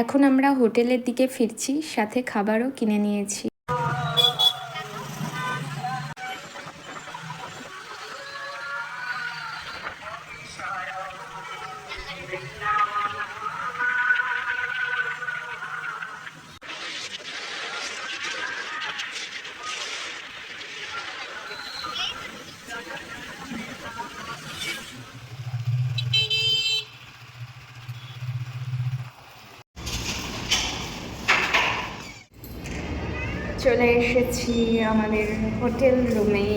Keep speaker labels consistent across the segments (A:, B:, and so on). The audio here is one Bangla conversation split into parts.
A: এখন আমরা হোটেলের দিকে ফিরছি, সাথে খাবারও কিনে নিয়েছি। চলে এসেছি আমাদের হোটেল রুমে।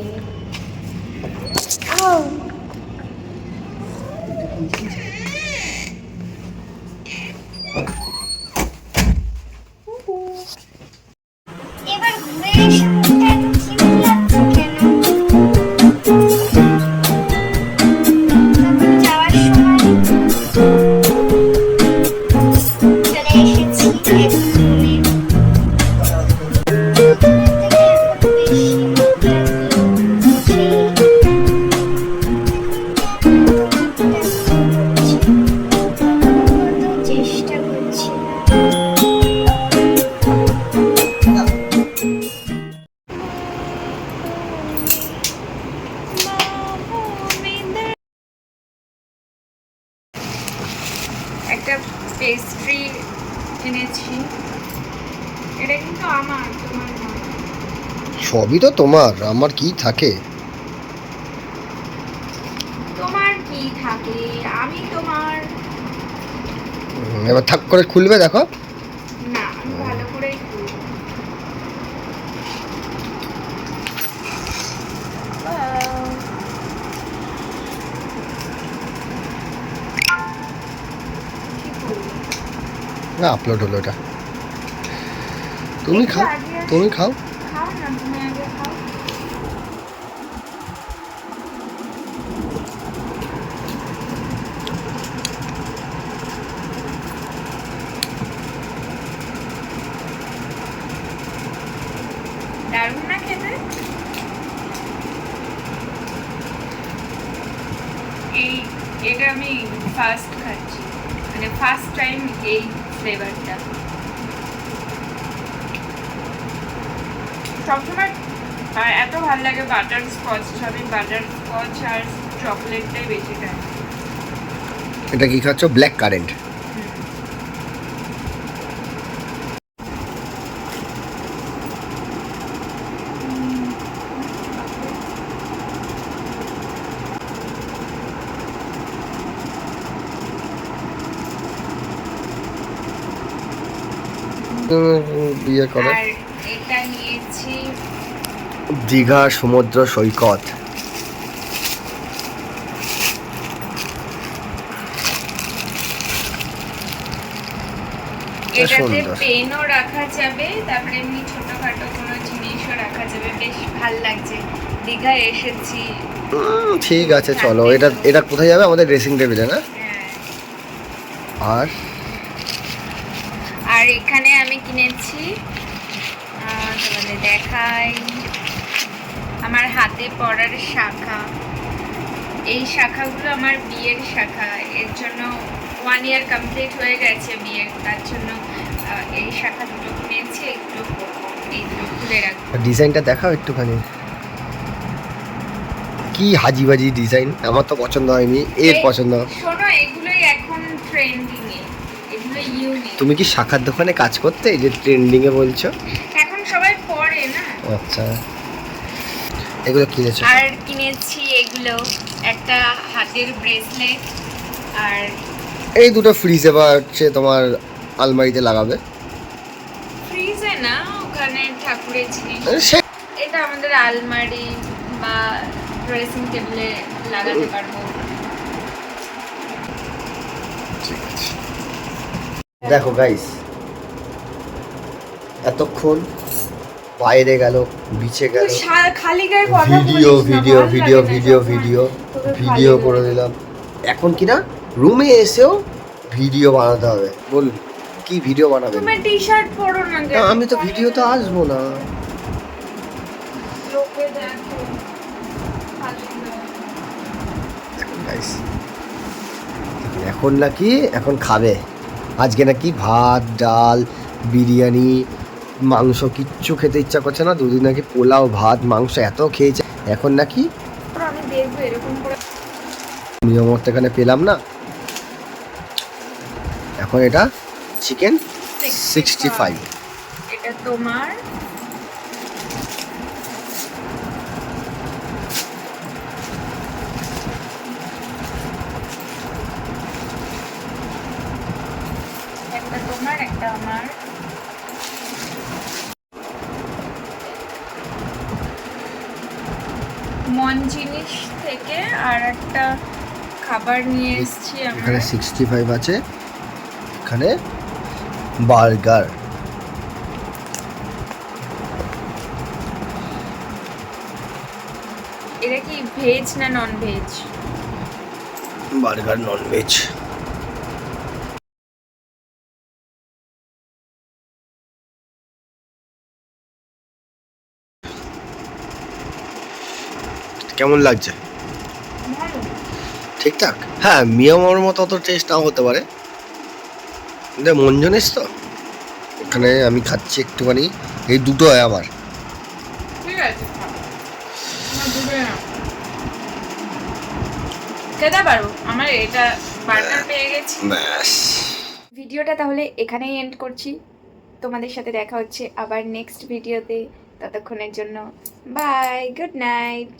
B: এবার ঘুরে এসে মুখটা এত চিমড়ে লাগছে কেন? তখন যাওয়ার সময় চলে এসেছি এখন রুমে। চেষ্টা করছি
A: একটা পেস্ট্রি এনেছি, এটা কিন্তু আমার, তোমার না।
C: সবই তো তোমার, আমার কি থাকে?
A: তোমার কি থাকে, আমি তোমার।
C: এবার থাক করে খুলবে, দেখো।
A: না, আমি ভালো করেই খুলবো। কি করবো?
C: আপলোড হলো এটা। তুমি খাও, তুমি খাও।
A: খাও না, তুমি আগে খাও। দারুণ না খেতে? এটা আমি ফার্স্ট খাচ্ছি, মানে ফার্স্ট টাইম এই ফ্লেভারটা। সবসময় এত ভালো লাগে বাটার স্কচ, আমি বাটার স্কচ আর চকলেটটাই বেশি খাই।
C: এটা কি খাচ্ছ? Black current. বিয়ে করে
A: আর এটা নিয়েছি
C: দীঘা সমুদ্র সৈকত।
A: এটাতে
C: সুন্দর।
A: পেনও রাখা যাবে, তারপরে এমনি ছোটখাটো কোনো জিনিসও রাখা যাবে, বেশ ভাল লাগছে। দীঘায় এসেছি।
C: ঠিক আছে, চলো। এটা এটা কোথায় যাবে? আমাদের ড্রেসিং টেবিলে, না?
A: হ্যাঁ।
C: আর
A: আর এখানে আমি কিনেছি, তোমাদের দেখাই, আমার হাতে পরার শাখা। এই শাখাগুলো আমার বিয়ের শাখা, এর জন্য 1 ইয়ার কমপ্লিট হয়ে গেছে বিয়ের, তার জন্য এই শাখা দুটো কিনেছি। এগুলো এইগুলো খুলে রাখবো।
C: ডিজাইনটা দেখাও একটুখানি। কি হাজিবাজি ডিজাইন, আমার তো পছন্দ হয়নি, এর পছন্দ।
A: শোনো, এগুলোই এখন ট্রেন্ডিং এ, এগুলো ইউনিক।
C: তুমি কি শাখার দোকানে কাজ করতে, এই যে ট্রেন্ডিং এ বলছো?
A: এখন সবাই পরে না।
C: আচ্ছা, এগুলো কিনেছো?
A: আর কিনেছি এগুলো, একটা হাতের ব্রেসলেট। আর
C: এই দুটো ফ্রিজে বা হচ্ছে তোমার আলমারিতে লাগাবে।
A: ফ্রিজে না, ওখানে ঠাকুরের জিনিস। এটা আমাদের আলমারি বা ড্রেসিং টেবিলে লাগাতে পারবো।
C: দেখো গাইস, এতক্ষণ বাইরে গেল, বিচে গেল,
A: খালি গায়ে কথা
C: ভিডিও
A: বলিস না,
C: ভিডিও
A: ভালো
C: ভিডিও
A: লাগে না
C: ভিডিও
A: সবসময়।
C: ভিডিও
A: তোকে
C: ভিডিও
A: খালি
C: করে
A: গায়ে।
C: দিলাম। এখন কি না, রুমে এসেও ভিডিও বানাতে হবে। বলুন, কি ভিডিও বানাবেন?
A: তুমি টি-শার্ট পরো না
C: না,
A: কেন?
C: আমি তো ভিডিওতে আসবো না।
A: লোকে দেখো খালি গায়ে।
C: গাইস, এখন নাকি এখন খাবে, আজকে নাকি ভাত ডাল বিরিয়ানি মাংস কিচ্ছু খেতে ইচ্ছা করছে না, দুদিন নাকি পোলাও ভাত মাংস এত খেয়েছে, এখন নাকি
A: তারপর আমি দেখবো এরকম করে।
C: নিয়মত এখানে পেলাম না, এখন এটা চিকেন 65।
A: এটা তোমার, একটা তোমার একটা আমার। মন জিনিস থেকে আর একটা খাবার নিয়ে এসেছি আমরা।
C: এখানে 65 আছে, এখানে বার্গার।
A: এটা কি ভেজ না non veg?
C: Burger non veg. কেমন লাগছে?
A: ভালো।
C: ঠিকঠাক, হ্যাঁ মিয়ামার মতো অত টেস্ট নাও হতে পারে, কিন্তু মন জানিস তো। এখানে আমি খাচ্ছি একটুখানি, এই দুটো হয় আমার।
A: ঠিক আছে, খাও। আমার দুটো না খেতে পারো, আমার এটা বার্গার পেয়ে গেছি।
C: ব্যাস।
A: ভিডিওটা তাহলে এখানেই এন্ড করছি। তোমাদের সাথে দেখা হচ্ছে আবার নেক্সট ভিডিওতে। ততক্ষণের জন্য বাই, গুড নাইট।